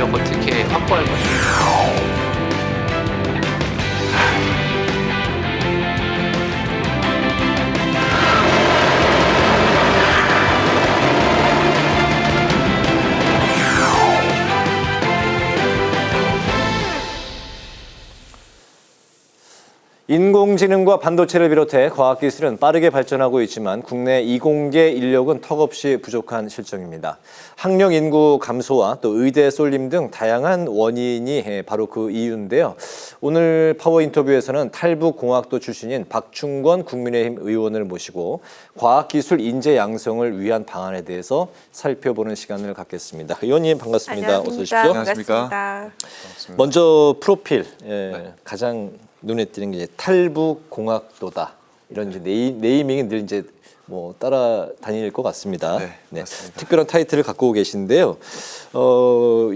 이런 걸 어떻게 확보할 것인가. 인공지능과 반도체를 비롯해 과학기술은 빠르게 발전하고 있지만 국내 이공계 인력은 턱없이 부족한 실정입니다. 학령 인구 감소와 또 의대 쏠림 등 다양한 원인이 바로 그 이유인데요. 오늘 파워 인터뷰에서는 탈북공학도 출신인 박충권 국민의힘 의원을 모시고 과학기술 인재 양성을 위한 방안에 대해서 살펴보는 시간을 갖겠습니다. 의원님 반갑습니다. 어서 오십시오. 안녕하십니까. 먼저 프로필, 가장 눈에 띄는 게 이제 탈북공학도다 이런 이제 네이밍이 늘 이제 뭐 따라다닐 것 같습니다. 네, 맞습니다. 특별한 타이틀을 갖고 계신데요.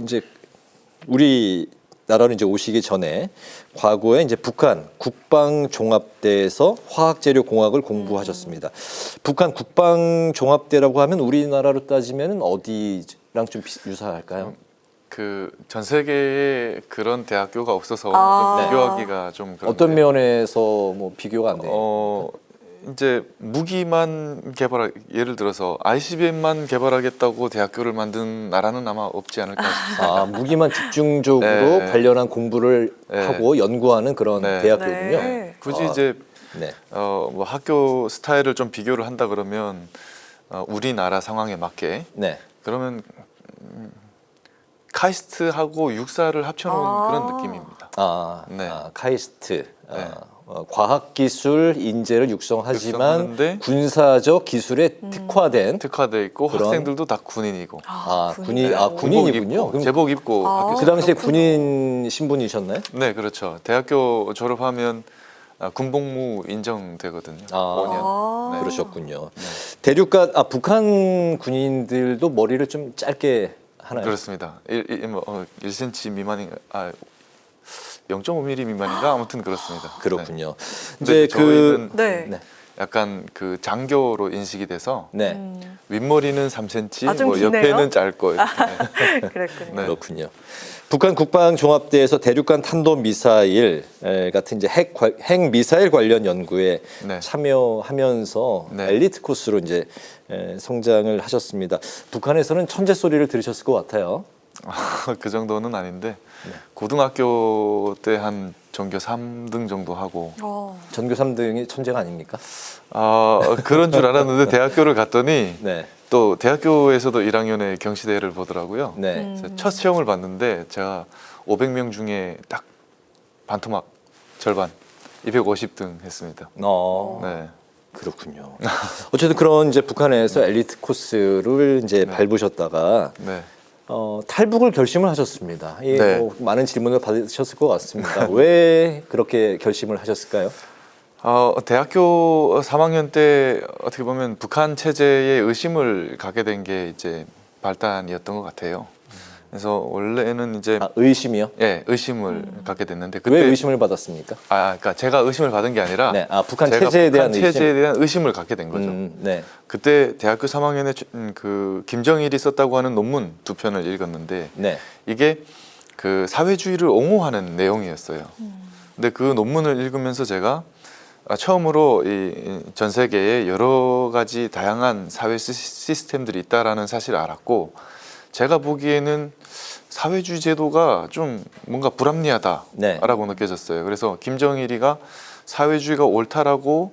이제 우리 나라로 이제 오시기 전에 과거에 이제 북한 국방종합대에서 화학재료공학을 공부하셨습니다. 북한 국방종합대라고 하면 우리나라로 따지면 어디랑 좀 유사할까요? 그 전 세계에 그런 대학교가 없어서 비교하기가 좀 그런데, 어떤 면에서 뭐 비교가 안 돼요? 이제 무기만 예를 들어서 ICBM만 개발하겠다고 대학교를 만든 나라는 아마 없지 않을까 싶습니다. 무기만 집중적으로 네. 관련한 공부를 네. 하고 연구하는 그런 네. 대학교군요. 네. 굳이 이제 네. 뭐 학교 스타일을 좀 비교를 한다 그러면 우리나라 상황에 맞게 네. 그러면 카이스트하고 육사를 합쳐놓은 그런 느낌입니다. 네. 카이스트. 네. 과학기술 인재를 육성하지만 육성하는데 군사적 기술에 특화돼 있고 그런- 학생들도 다 군인이고 군인이군요. 그럼 제복 입고 학교 그 당시에 군인 신분이셨나요? 네, 그렇죠. 대학교 졸업하면 군복무 인정되거든요. 5년. 네. 그러셨군요. 대륙간 북한 군인들도 머리를 좀 짧게 하나요? 그렇습니다. 1cm 미만인가, 0.5mm 미만인가 아무튼 그렇습니다. 그렇군요. 네. 이제 저희는 네. 약간 그 장교로 인식이 돼서 네. 윗머리는 3cm, 좀 뭐 기네요. 옆에는 짧고 이렇게. 그랬군요. 네. 그렇군요. 북한 국방종합대에서 대륙간 탄도미사일 같은 이제 핵 미사일 관련 연구에 네. 참여하면서 네. 엘리트 코스로 이제 성장을 하셨습니다. 북한에서는 천재 소리를 들으셨을 것 같아요. 그 정도는 아닌데 고등학교 때 한 전교 3등 정도 하고 전교 3등이 천재가 아닙니까? 그런 줄 알았는데 대학교를 갔더니 네. 또 대학교에서도 1학년에 경시대회를 보더라고요. 네. 그래서 첫 시험을 봤는데 제가 500명 중에 딱 반토막 절반 250등 했습니다. 네. 그렇군요. 어쨌든 그런 이제 북한에서 엘리트 코스를 이제 밟으셨다가 네. 탈북을 결심을 하셨습니다. 네. 뭐 많은 질문을 받으셨을 것 같습니다. 왜 그렇게 결심을 하셨을까요? 대학교 3학년 때 어떻게 보면 북한 체제에 의심을 갖게 된 게 이제 발단이었던 것 같아요. 그래서 원래는 이제 의심이요? 예, 의심을 갖게 됐는데 왜 의심을 받았습니까? 그러니까 제가 의심을 받은 게 아니라 네. 북한 제가 체제에 대한 북한 체제에 대한 의심을 갖게 된 거죠. 네. 그때 대학교 3학년에 그 김정일이 썼다고 하는 논문 2편을 읽었는데 네. 이게 그 사회주의를 옹호하는 내용이었어요. 근데 그 논문을 읽으면서 제가 처음으로 이 전 세계에 여러 가지 다양한 사회 시스템들이 있다라는 사실을 알았고, 제가 보기에는 사회주의 제도가 좀 뭔가 불합리하다라고 네. 느껴졌어요. 그래서 김정일이가 사회주의가 옳다라고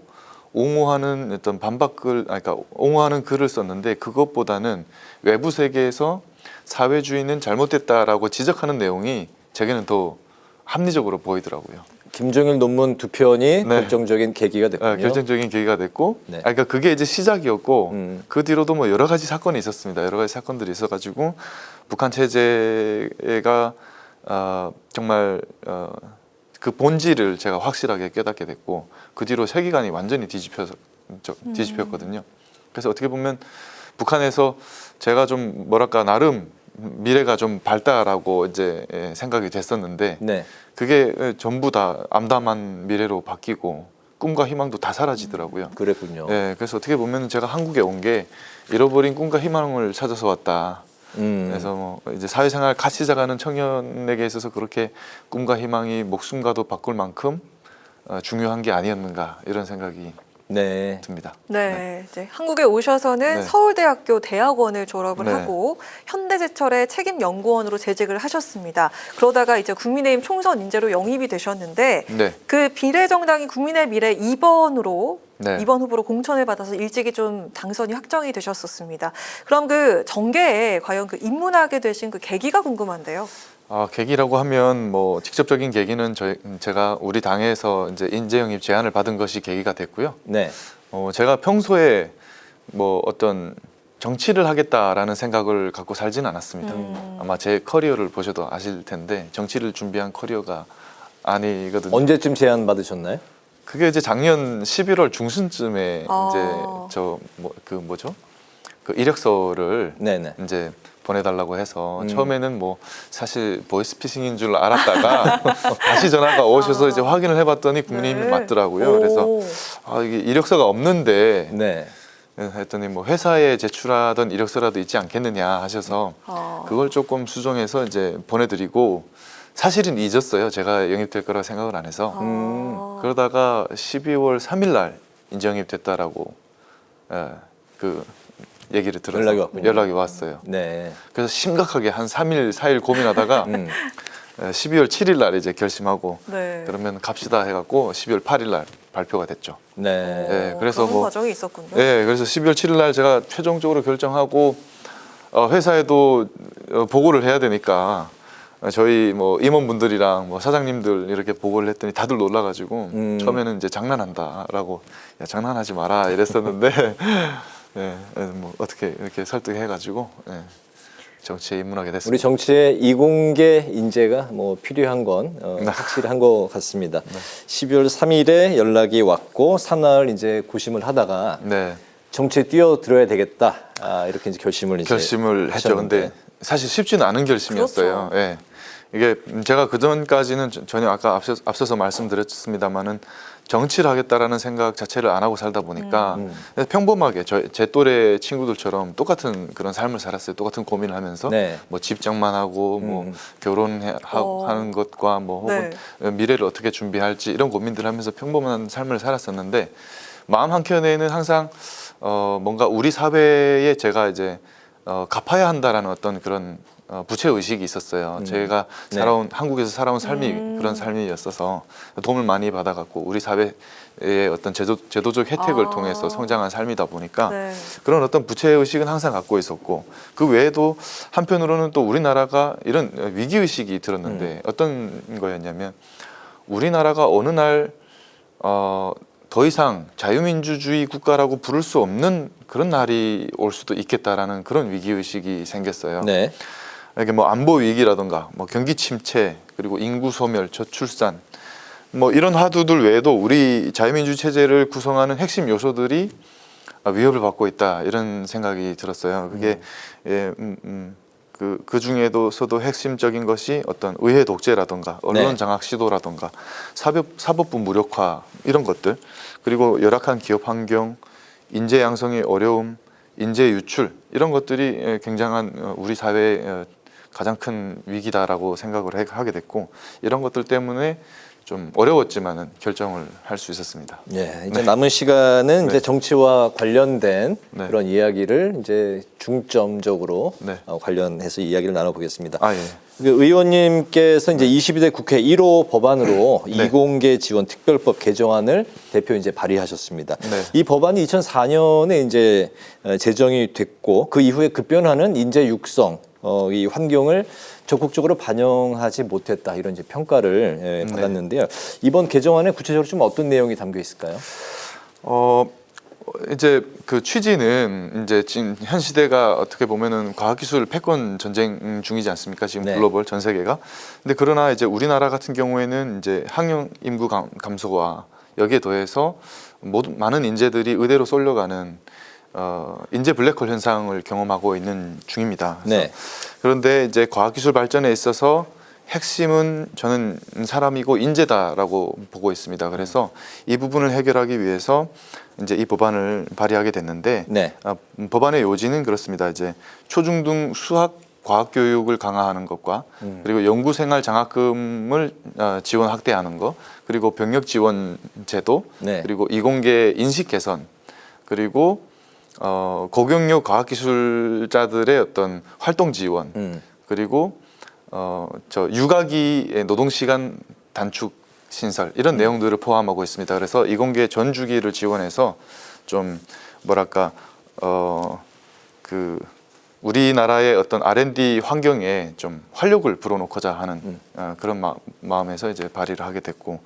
옹호하는 어떤 반박글, 그러니까 옹호하는 글을 썼는데 그것보다는 외부 세계에서 사회주의는 잘못됐다라고 지적하는 내용이 제게는 더 합리적으로 보이더라고요. 김정일 논문 2편이 네. 결정적인 계기가 됐군요. 결정적인 계기가 됐고, 네. 그러니까 그게 이제 시작이었고, 그 뒤로도 뭐 여러 가지 사건이 있었습니다. 여러 가지 사건들이 있어가지고 북한 체제가 정말 그 본질을 제가 확실하게 깨닫게 됐고, 그 뒤로 세계관이 완전히 뒤집혔거든요. 그래서 어떻게 보면 북한에서 제가 좀 뭐랄까 나름 미래가 좀 밝다라고 이제 생각이 됐었는데, 네. 그게 전부 다 암담한 미래로 바뀌고 꿈과 희망도 다 사라지더라고요. 그랬군요. 네, 그래서 어떻게 보면 제가 한국에 온 게 잃어버린 꿈과 희망을 찾아서 왔다. 그래서 뭐 이제 사회생활 같이 시작하는 청년에게 있어서 그렇게 꿈과 희망이 목숨과도 바꿀 만큼 중요한 게 아니었는가 이런 생각이 네. 듭니다. 네, 이제 한국에 오셔서는 네. 서울대학교 대학원을 졸업을 네. 하고 현대제철의 책임연구원으로 재직을 하셨습니다. 그러다가 이제 국민의힘 총선 인재로 영입이 되셨는데 네. 그 비례정당인 국민의 미래 2번으로 네. 2번 후보로 공천을 받아서 일찍이 좀 당선이 확정이 되셨었습니다. 그럼 그 정계에 과연 그 입문하게 되신 그 계기가 궁금한데요. 계기라고 하면 뭐 직접적인 계기는 제가 우리 당에서 이제 인재 영입 제안을 받은 것이 계기가 됐고요. 네. 제가 평소에 뭐 어떤 정치를 하겠다라는 생각을 갖고 살지는 않았습니다. 아마 제 커리어를 보셔도 아실 텐데 정치를 준비한 커리어가 아니거든요. 언제쯤 제안 받으셨나요? 그게 이제 작년 11월 중순쯤에 이제 그 이력서를 네네. 이제 보내달라고 해서 처음에는 뭐 사실 보이스피싱인 줄 알았다가 다시 전화가 오셔서 이제 확인을 해봤더니 국민의힘이 네. 맞더라고요. 그래서 이게 이력서가 없는데 네. 했더니 뭐 회사에 제출하던 이력서라도 있지 않겠느냐 하셔서 그걸 조금 수정해서 이제 보내드리고 사실은 잊었어요. 제가 영입될 거라고 생각을 안 해서 그러다가 12월 3일 날 인재 영입됐다라고 그 얘기를 들어서 연락이 왔어요. 네. 그래서 심각하게 한 3일, 4일 고민하다가 12월 7일 날 이제 결심하고 네. 그러면 갑시다 해갖고 12월 8일 날 발표가 됐죠. 네. 네, 그래서 그런 뭐 과정이 있었군요. 네, 그래서 12월 7일 날 제가 최종적으로 결정하고 회사에도 보고를 해야 되니까 저희 뭐 임원분들이랑 뭐 사장님들 이렇게 보고를 했더니 다들 놀라가지고 처음에는 이제 장난한다라고 야 장난하지 마라 이랬었는데 네, 뭐 어떻게 이렇게 설득해가지고 네, 정치에 입문하게 됐습니다. 우리 정치에 이공계 인재가 뭐 필요한 건 확실한 것 같습니다. 12월 3일에 연락이 왔고 사날 이제 고심을 하다가 네, 정치에 뛰어들어야 되겠다 이렇게 이제 결심을 했죠. 근데 사실 쉽지는 않은 결심이었어요. 그렇죠. 예. 이게 제가 그 전까지는 전혀 아까 앞서서 말씀드렸습니다만은 정치를 하겠다라는 생각 자체를 안 하고 살다 보니까 평범하게 제 또래 친구들처럼 똑같은 그런 삶을 살았어요. 똑같은 고민을 하면서 네. 뭐 집장만 하고 뭐 결혼하는 것과 뭐 혹은 미래를 어떻게 준비할지 이런 고민들을 하면서 평범한 삶을 살았었는데 마음 한켠에는 항상 뭔가 우리 사회에 제가 이제 갚아야 한다라는 어떤 그런 부채 의식이 있었어요. 제가 살아온 한국에서 살아온 삶이 그런 삶이었어서 도움을 많이 받아갖고 우리 사회의 어떤 제도적 혜택을 통해서 성장한 삶이다 보니까 그런 어떤 부채 의식은 항상 갖고 있었고 그 외에도 한편으로는 또 우리나라가 이런 위기 의식이 들었는데 어떤 거였냐면 우리나라가 어느 날 더 이상 자유민주주의 국가라고 부를 수 없는 그런 날이 올 수도 있겠다라는 그런 위기 의식이 생겼어요. 네. 이게 뭐 안보 위기라든가 뭐 경기 침체 그리고 인구 소멸, 저출산 뭐 이런 화두들 외에도 우리 자유민주 체제를 구성하는 핵심 요소들이 위협을 받고 있다 이런 생각이 들었어요. 그게 그 중에서도 핵심적인 것이 어떤 의회 독재라든가 언론 장악 시도라든가 사법부 무력화 이런 것들 그리고 열악한 기업 환경, 인재 양성의 어려움, 인재 유출 이런 것들이 굉장한 우리 사회의 가장 큰 위기다라고 생각을 하게 됐고 이런 것들 때문에 좀 어려웠지만은 결정을 할 수 있었습니다. 예, 이제 남은 시간은 이제 정치와 관련된 네. 그런 이야기를 이제 중점적으로 네. 관련해서 이야기를 나눠보겠습니다. 예. 그 의원님께서 이제 22대 국회 1호 법안으로 네. 이공계 지원 특별법 개정안을 대표 이제 발의하셨습니다. 네. 이 법안이 2004년에 이제 제정이 됐고 그 이후에 급변하는 인재 육성 이 환경을 적극적으로 반영하지 못했다 이런 이제 평가를 받았는데요. 이번 개정안에 구체적으로 좀 어떤 내용이 담겨 있을까요? 이제 그 취지는 이제 지금 현 시대가 어떻게 보면은 과학기술 패권 전쟁 중이지 않습니까? 지금 네. 글로벌 전 세계가. 근데 그러나 이제 우리나라 같은 경우에는 이제 학령 인구 감소와 여기에 더해서 많은 인재들이 의대로 쏠려가는 인재 블랙홀 현상을 경험하고 있는 중입니다. 네. 그런데 이제 과학기술 발전에 있어서 핵심은 저는 사람이고 인재다라고 보고 있습니다. 그래서 이 부분을 해결하기 위해서 이제 이 법안을 발의하게 됐는데 네. 법안의 요지는 그렇습니다. 이제 초중등 수학 과학 교육을 강화하는 것과 그리고 연구생활 장학금을 지원 확대하는 것, 그리고 병역 지원 제도, 네. 그리고 이공계 인식 개선, 그리고 고경력 과학기술자들의 어떤 활동 지원, 그리고 저 육아기 노동 시간 단축 신설 이런 내용들을 포함하고 있습니다. 그래서 이공계 전 주기를 지원해서 좀 뭐랄까 그 우리나라의 어떤 R&D 환경에 좀 활력을 불어넣고자 하는 그런 마음에서 이제 발의를 하게 됐고,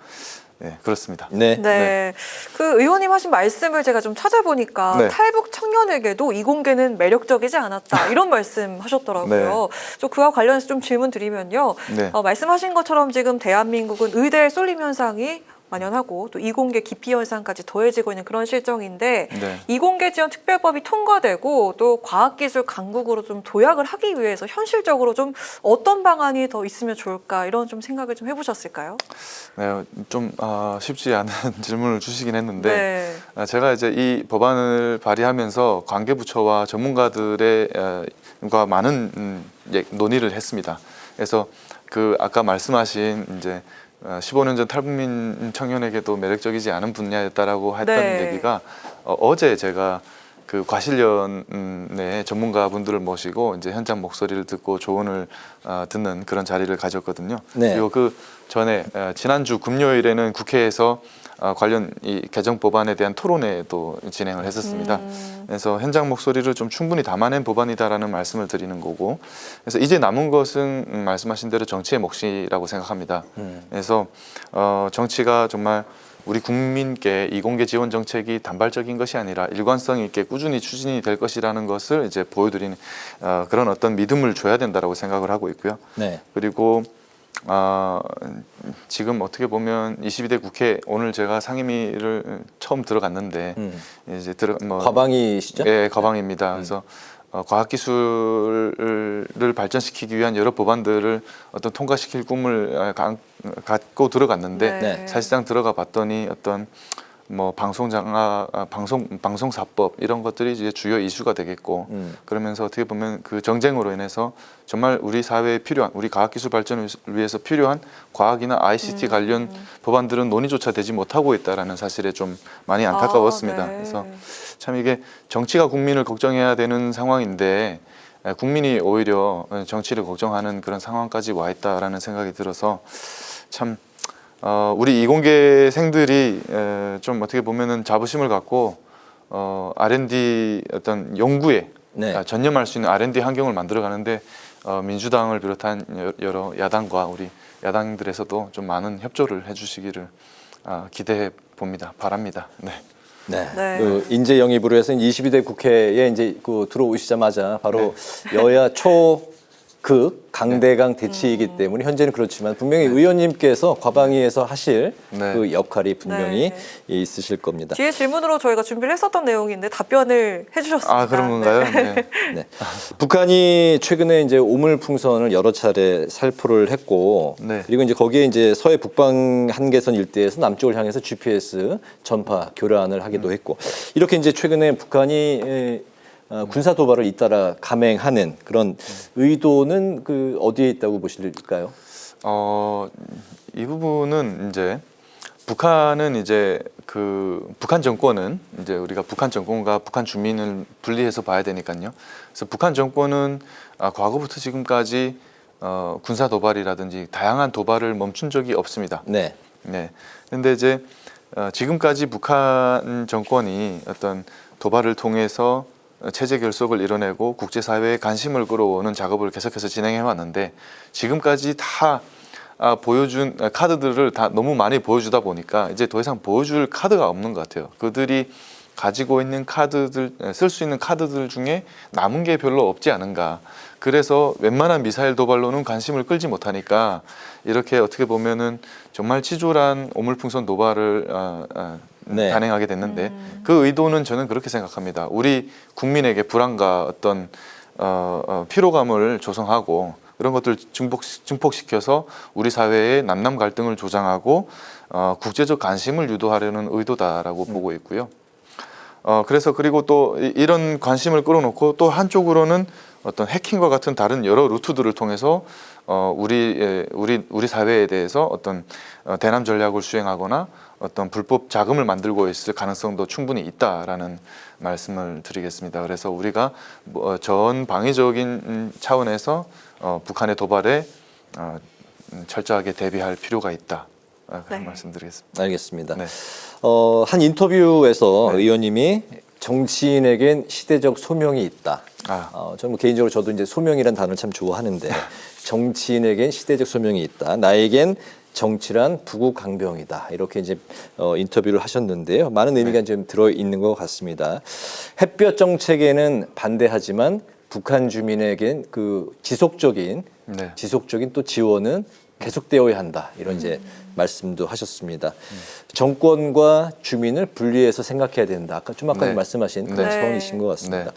네, 그렇습니다. 네. 네. 그 의원님 하신 말씀을 제가 좀 찾아보니까 네. 탈북 청년에게도 이공계는 매력적이지 않았다 이런 말씀 하셨더라고요. 저 그와 관련해서 좀 질문 드리면요. 네. 말씀하신 것처럼 지금 대한민국은 의대의 쏠림 현상이 만연하고 또 이공계 기피 현상까지 더해지고 있는 그런 실정인데 네. 이공계 지원 특별법이 통과되고 또 과학기술 강국으로 좀 도약을 하기 위해서 현실적으로 좀 어떤 방안이 더 있으면 좋을까 이런 좀 생각을 좀 해보셨을까요? 네, 좀 쉽지 않은 질문을 주시긴 했는데 네. 제가 이제 이 법안을 발의하면서 관계부처와 전문가들의 과 많은 논의를 했습니다. 그래서 그 아까 말씀하신 이제 15년 전 탈북민 청년에게도 매력적이지 않은 분야였다라고 했던 네. 얘기가 어제 제가 그 과실련의 전문가분들을 모시고 이제 현장 목소리를 듣고 조언을 듣는 그런 자리를 가졌거든요. 네. 그리고 그 전에 지난주 금요일에는 국회에서 관련 이 개정 법안에 대한 토론회도 진행을 했었습니다. 그래서 현장 목소리를 좀 충분히 담아낸 법안이다라는 말씀을 드리는 거고, 그래서 이제 남은 것은 말씀하신 대로 정치의 몫이라고 생각합니다. 그래서 정치가 정말 우리 국민께 이공계 지원 정책이 단발적인 것이 아니라 일관성 있게 꾸준히 추진이 될 것이라는 것을 이제 보여드리는 그런 어떤 믿음을 줘야 된다라고 생각을 하고 있고요. 네. 그리고 지금 어떻게 보면 22대 국회 오늘 제가 상임위를 처음 들어갔는데 이제 과방이시죠? 예, 과방입니다. 그래서 과학기술을 발전시키기 위한 여러 법안들을 어떤 통과시킬 꿈을 갖고 들어갔는데 네. 사실상 들어가 봤더니 어떤 뭐 방송사법 이런 것들이 이제 주요 이슈가 되겠고 그러면서 어떻게 보면 그 정쟁으로 인해서 정말 우리 사회에 필요한 우리 과학기술 발전을 위해서 필요한 과학이나 ICT 관련 법안들은 논의조차 되지 못하고 있다라는 사실에 좀 많이 안타까웠습니다. 네. 그래서 참 이게 정치가 국민을 걱정해야 되는 상황인데 국민이 오히려 정치를 걱정하는 그런 상황까지 와 있다라는 생각이 들어서 참 우리 이공계생들이 좀 어떻게 보면은 자부심을 갖고 R&D 어떤 연구에 네. 전념할 수 있는 R&D 환경을 만들어 가는데 민주당을 비롯한 여러 야당과 우리 야당들에서도 좀 많은 협조를 해주시기를 기대해 봅니다. 바랍니다. 네. 네. 네. 그 인재 영입으로 해서 22대 국회에 이제 그 들어오시자마자 바로 여야 초극 강대강 대치이기 때문에 현재는 그렇지만 분명히 의원님께서 과방위에서 하실 네. 그 역할이 분명히 네. 있으실 겁니다. 뒤에 질문으로 저희가 준비를 했었던 내용인데 답변을 해주셨습니다. 그런 건가요? 네. 네. 북한이 최근에 이제 오물풍선을 여러 차례 살포를 했고, 네. 그리고 이제 거기에 이제 서해 북방 한계선 일대에서 남쪽을 향해서 GPS 전파 교란을 하기도 했고, 이렇게 이제 최근에 북한이 군사 도발을 잇따라 감행하는 그런 의도는 그 어디에 있다고 보실까요? 이 부분은 이제 북한은 이제 그 북한 정권은 이제 우리가 북한 정권과 북한 주민을 분리해서 봐야 되니까요. 그래서 북한 정권은 과거부터 지금까지 군사 도발이라든지 다양한 도발을 멈춘 적이 없습니다. 네. 네. 근데 이제 지금까지 북한 정권이 어떤 도발을 통해서 체제 결속을 이뤄내고 국제사회에 관심을 끌어오는 작업을 계속해서 진행해 왔는데 지금까지 다 보여준 카드들을 다 너무 많이 보여주다 보니까 이제 더 이상 보여줄 카드가 없는 것 같아요. 그들이 가지고 있는 카드들, 쓸 수 있는 카드들 중에 남은 게 별로 없지 않은가. 그래서 웬만한 미사일 도발로는 관심을 끌지 못하니까 이렇게 어떻게 보면은 정말 치졸한 오물풍선 도발을 네. 단행하게 됐는데 그 의도는 저는 그렇게 생각합니다. 우리 국민에게 불안과 어떤 피로감을 조성하고 이런 것들 증폭시켜서 우리 사회의 남남 갈등을 조장하고 국제적 관심을 유도하려는 의도다라고 보고 있고요. 그래서 그리고 또 이런 관심을 끌어놓고 또 한쪽으로는 어떤 해킹과 같은 다른 여러 루트들을 통해서 우리 사회에 대해서 어떤 대남 전략을 수행하거나 어떤 불법 자금을 만들고 있을 가능성도 충분히 있다라는 말씀을 드리겠습니다. 그래서 우리가 전 방위적인 차원에서 북한의 도발에 철저하게 대비할 필요가 있다. 그런 말씀드리겠습니다. 알겠습니다. 네. 한 인터뷰에서 의원님이 정치인에겐 시대적 소명이 있다. 저는 개인적으로 저도 이제 소명이란 단어를 참 좋아하는데 정치인에겐 시대적 소명이 있다. 나에겐 정치란 부국강병이다. 이렇게 이제 인터뷰를 하셨는데요. 많은 의미가 좀 들어 있는 것 같습니다. 햇볕 정책에는 반대하지만 북한 주민에겐 그 지속적인 또 지원은 계속되어야 한다. 이런 이제 말씀도 하셨습니다. 정권과 주민을 분리해서 생각해야 된다. 아까 말씀하신 그런 차원이신 것 같습니다.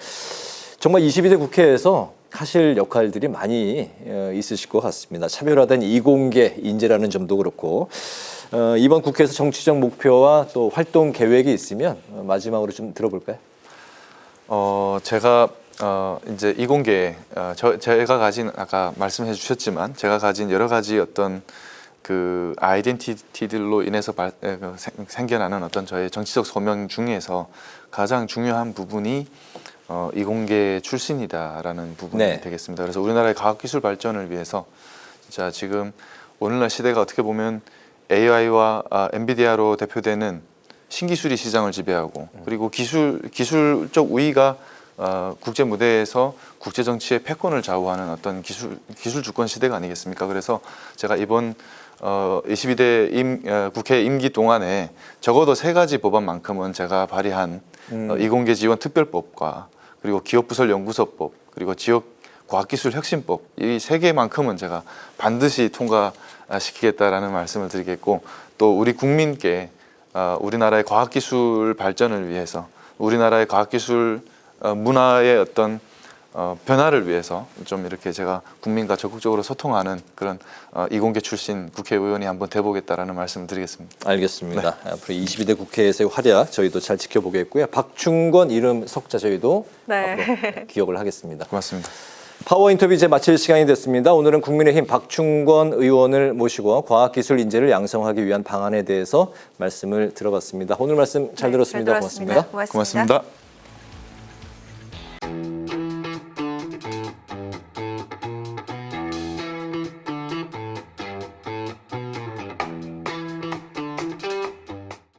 정말 22대 국회에서 하실 역할들이 많이 있으실 것 같습니다. 차별화된 이공계 인재라는 점도 그렇고 이번 국회에서 정치적 목표와 또 활동 계획이 있으면 마지막으로 좀 들어볼까요? 제가 이제 이공계 제가 가진 아까 말씀해 주셨지만 제가 가진 여러 가지 어떤 그 아이덴티티들로 인해서 생겨나는 어떤 저의 정치적 소명 중에서 가장 중요한 부분이 이공계 출신이다라는 부분이 되겠습니다. 그래서 우리나라의 과학기술 발전을 위해서 진짜 지금 오늘날 시대가 어떻게 보면 AI와 엔비디아로 대표되는 신기술이 시장을 지배하고 그리고 기술적 우위가 국제 무대에서 국제 정치의 패권을 좌우하는 어떤 기술 주권 시대가 아니겠습니까? 그래서 제가 이번 22대 국회 임기 동안에 적어도 3가지 법안만큼은 제가 발의한 이공계 지원 특별법과 그리고 기업부설 연구소법 그리고 지역 과학기술 혁신법 이 3개만큼은 제가 반드시 통과시키겠다라는 말씀을 드리겠고 또 우리 국민께 우리나라의 과학기술 발전을 위해서 우리나라의 과학기술 문화의 어떤 변화를 위해서 좀 이렇게 제가 국민과 적극적으로 소통하는 그런 이공계 출신 국회의원이 한번 돼보겠다라는 말씀을 드리겠습니다. 알겠습니다. 앞으로 22대 국회에서의 활약 저희도 잘 지켜보겠고요. 박충권 이름 석자 저희도 앞으로 기억을 하겠습니다. 고맙습니다. 파워 인터뷰 이제 마칠 시간이 됐습니다. 오늘은 국민의힘 박충권 의원을 모시고 과학기술 인재를 양성하기 위한 방안에 대해서 말씀을 들어봤습니다. 오늘 말씀 잘 들었습니다. 잘 들었습니다. 고맙습니다. 고맙습니다.